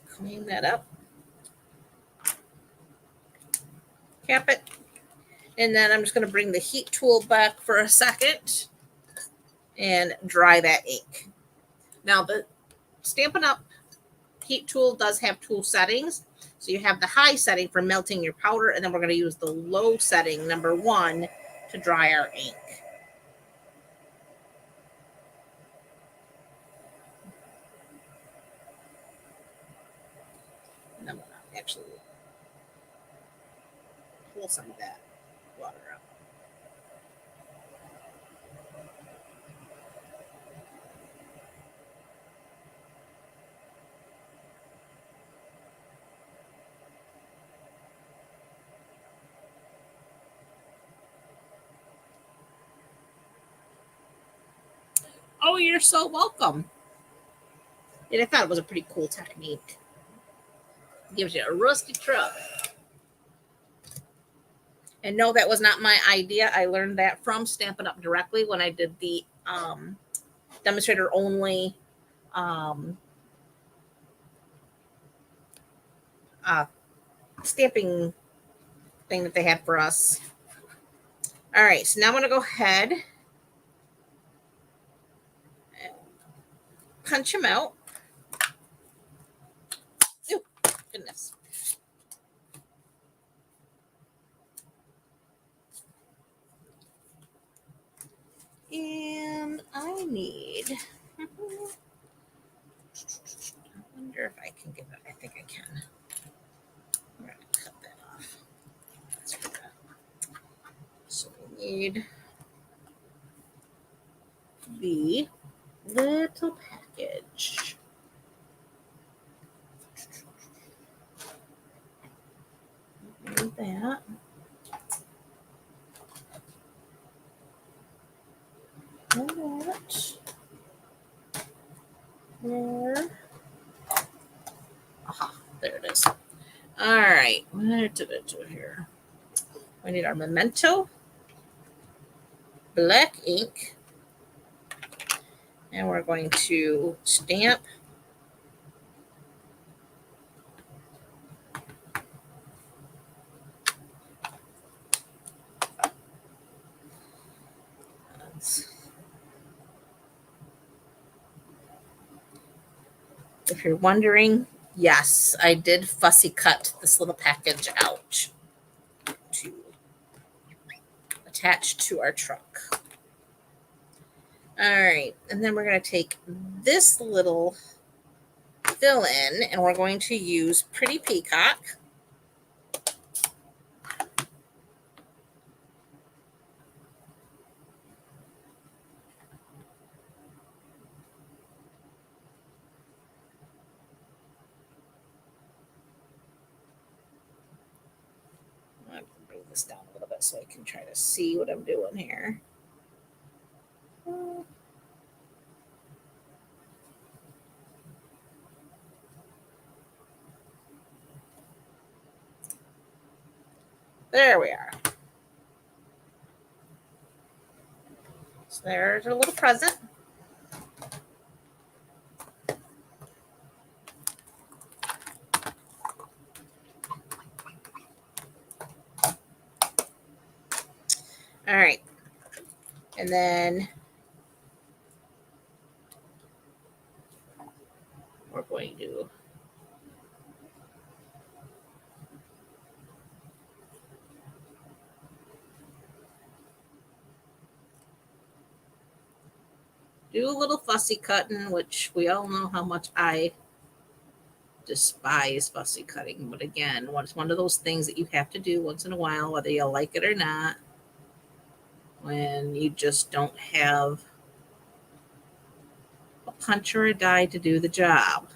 A: Clean that up. Cap it. And then I'm just going to bring the heat tool back for a second and dry that ink. Now the Stampin' Up! Heat tool does have tool settings. So you have the high setting for melting your powder, and then we're going to use the low setting, number 1, to dry our ink. And I'm going to actually pull some of that water out. Oh, you're so welcome. And I thought it was a pretty cool technique. It gives you a rusty truck. And no, that was not my idea. I learned that from Stampin' Up! Directly when I did the demonstrator only stamping thing that they had for us. All right, so now I'm going to go ahead and punch them out. Oh, goodness. And I need, I wonder if I can get that. I think I can. I'm going to cut that off. That's for that. So we need the little package. Need that. And that. There. Aha, there it is. All right, where did it do here? We need our memento, black ink, and we're going to stamp If you're wondering, yes, I did fussy cut this little package out to attach to our truck. All right, and then we're going to take this little fill in and we're going to use Pretty Peacock. I'm going to bring this down a little bit so I can try to see what I'm doing here. There we are. So there's a little present. All right. And then we're going to do a little fussy cutting, which we all know how much I despise fussy cutting. But again, it's one of those things that you have to do once in a while, whether you like it or not, when you just don't have a punch or a die to do the job.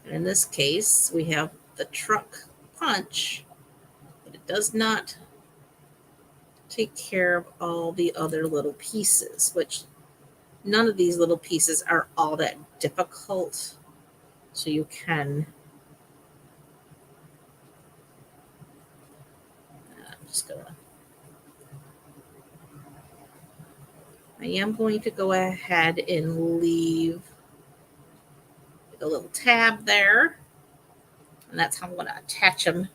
A: And in this case, we have the truck punch, but it does not take care of all the other little pieces, which none of these little pieces are all that difficult. So you can, I'm just gonna, I am going to go ahead and leave a little tab there. And that's how I'm going to attach them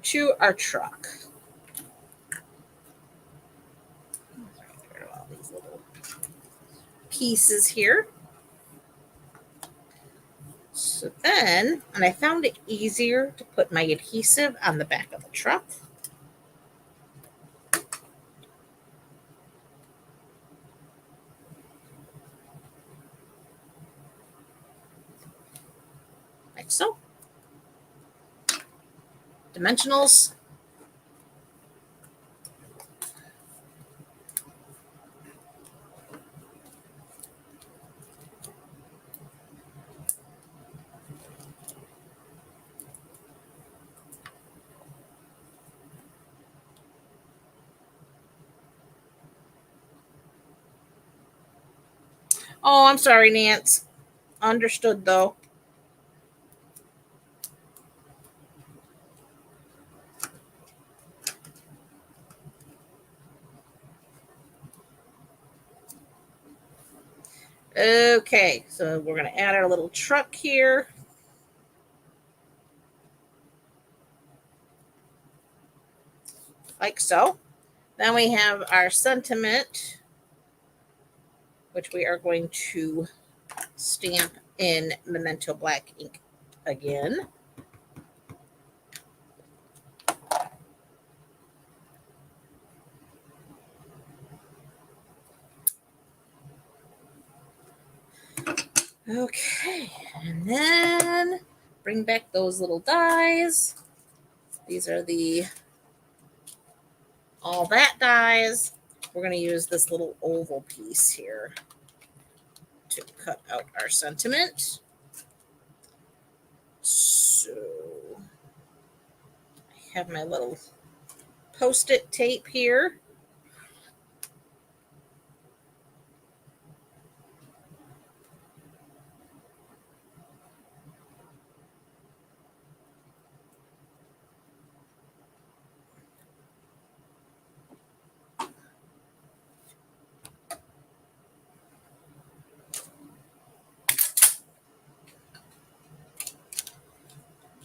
A: to our truck. Get rid of all these little pieces here. So then, and I found it easier to put my adhesive on the back of the truck. Like so. Dimensionals. Oh, I'm sorry, Nance. Understood, though. Okay, so we're going to add our little truck here. Like so. Then we have our sentiment, which we are going to stamp in Memento Black ink again. Okay, and then bring back those little dies. These are the all that dies. We're going to use this little oval piece here to cut out our sentiment. So I have my little Post-it tape here.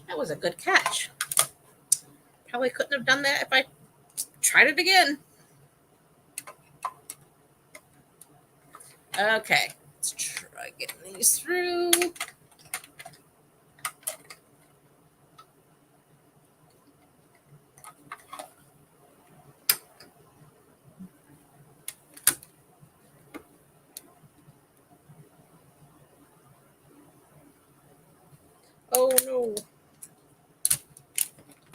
A: That was a good catch. Probably couldn't have done that if I tried it again. Okay, Let's try getting these through. Oh no.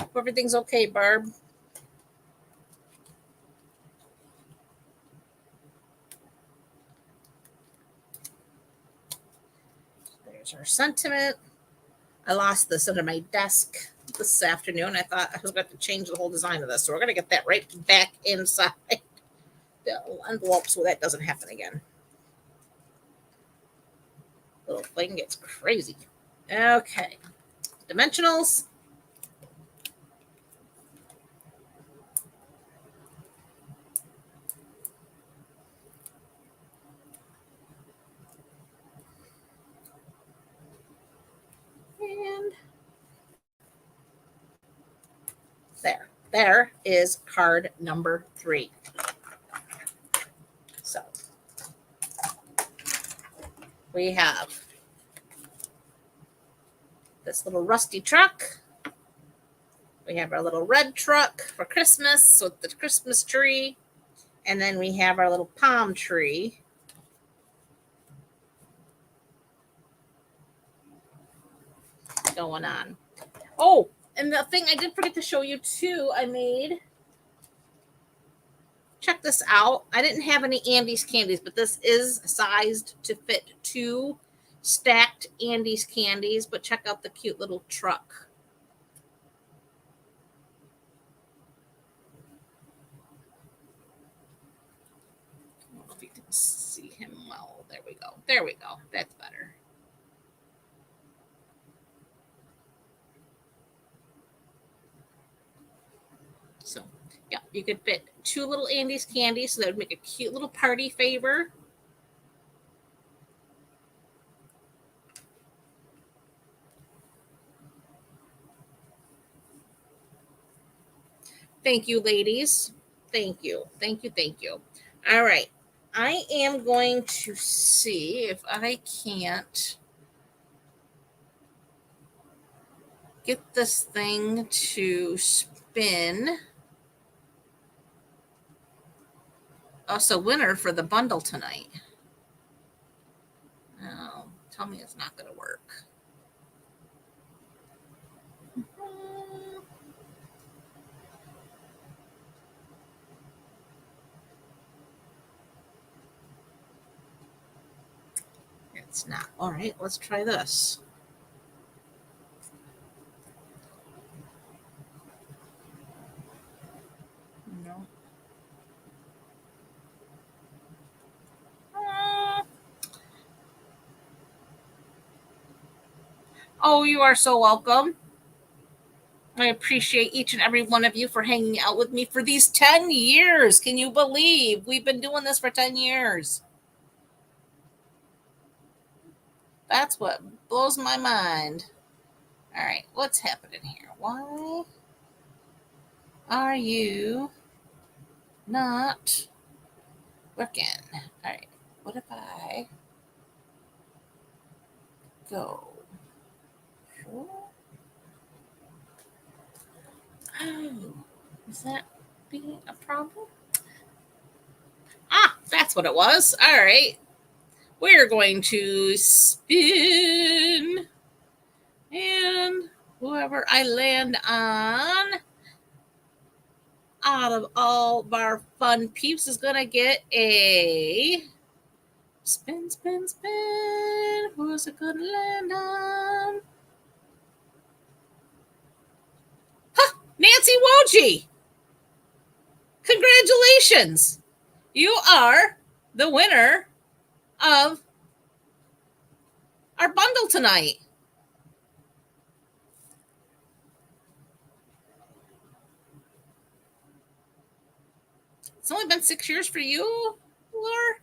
A: Hope everything's okay, Barb. There's our sentiment. I lost this under my desk this afternoon. I thought I was going to change the whole design of this. So we're going to get that right back inside the envelope so that doesn't happen again. Little thing gets crazy. Okay. Dimensionals. And there. There is card number 3. So we have this little rusty truck. We have our little red truck for Christmas with the Christmas tree. And then we have our little palm tree. Going on. Oh, and the thing I did forget to show you too, I made. Check this out. I didn't have any Andes candies, but this is sized to fit 2 stacked Andes candies. But check out the cute little truck. I don't know if you can see him well. There we go. There we go. That's better. So, yeah, you could fit 2 little Andes candies, so that would make a cute little party favor. Thank you, ladies. Thank you. Thank you. Thank you. All right. I am going to see if I can't get this thing to spin. Also, winner for the bundle tonight. Oh, tell me it's not going to work. It's not. All right, let's try this. No. Oh, you are so welcome. I appreciate each and every one of you for hanging out with me for these 10 years. Can you believe we've been doing this for 10 years? That's what blows my mind. All right, what's happening here? Why are you not working? All right, what if I go? Oh, is that being a problem? Ah, that's what it was. All right, we're going to spin, and whoever I land on out of all of our fun peeps is going to get a spin, spin, spin. Who's it going to land on? Huh, Nancy Wojcik. Congratulations. You are the winner of our bundle tonight. It's only been 6 years for you, Laura?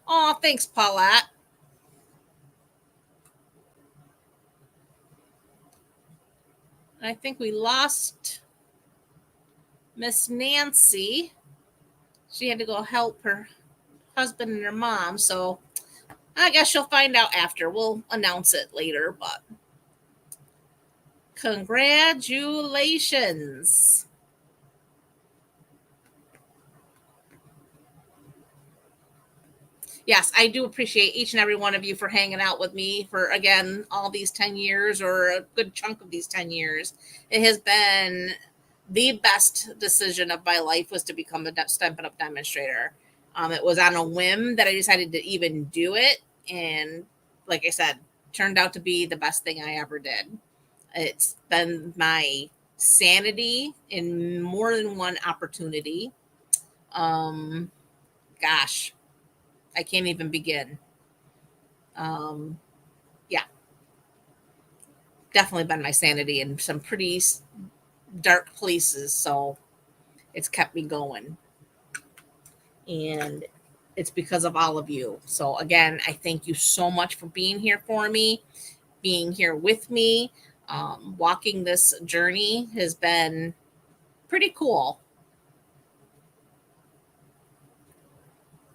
A: Oh, thanks, Paulette. I think we lost Miss Nancy. She had to go help her husband and her mom. So I guess she'll find out after. We'll announce it later, but congratulations. Yes, I do appreciate each and every one of you for hanging out with me for, again, all these 10 years or a good chunk of these 10 years. It has been the best decision of my life was to become a Stampin' Up! Demonstrator. It was on a whim that I decided to even do it. And like I said, turned out to be the best thing I ever did. It's been my sanity in more than one opportunity. Um, Gosh, I can't even begin. Um, yeah, definitely been my sanity in some pretty dark places. So it's kept me going. And it's because of all of you. So again, I thank you so much for being here for me, being here with me. Walking this journey has been pretty cool.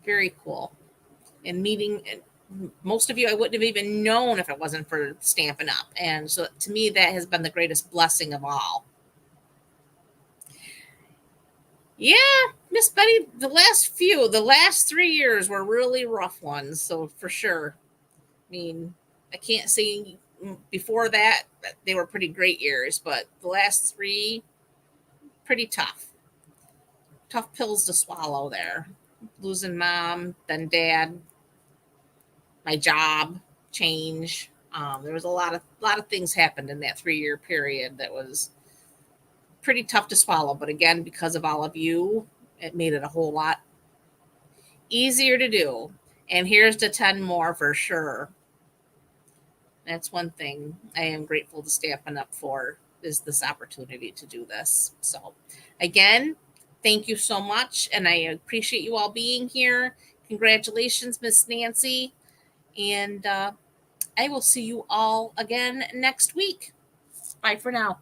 A: Very cool. And meeting most of you I wouldn't have even known if it wasn't for Stampin' Up. And so to me, that has been the greatest blessing of all. Yeah, Miss Betty, the last 3 years were really rough ones. So for sure. I mean, I can't say before that they were pretty great years, but the last three, pretty tough. Tough pills to swallow there. Losing mom, then dad, my job change. There was a lot of things happened in that 3 year period that was pretty tough to swallow. But again, because of all of you, it made it a whole lot easier to do. And here's to 10 more for sure. That's one thing I am grateful to Stampin' Up! For is this opportunity to do this. So again, thank you so much. And I appreciate you all being here. Congratulations, Miss Nancy. And I will see you all again next week. Bye for now.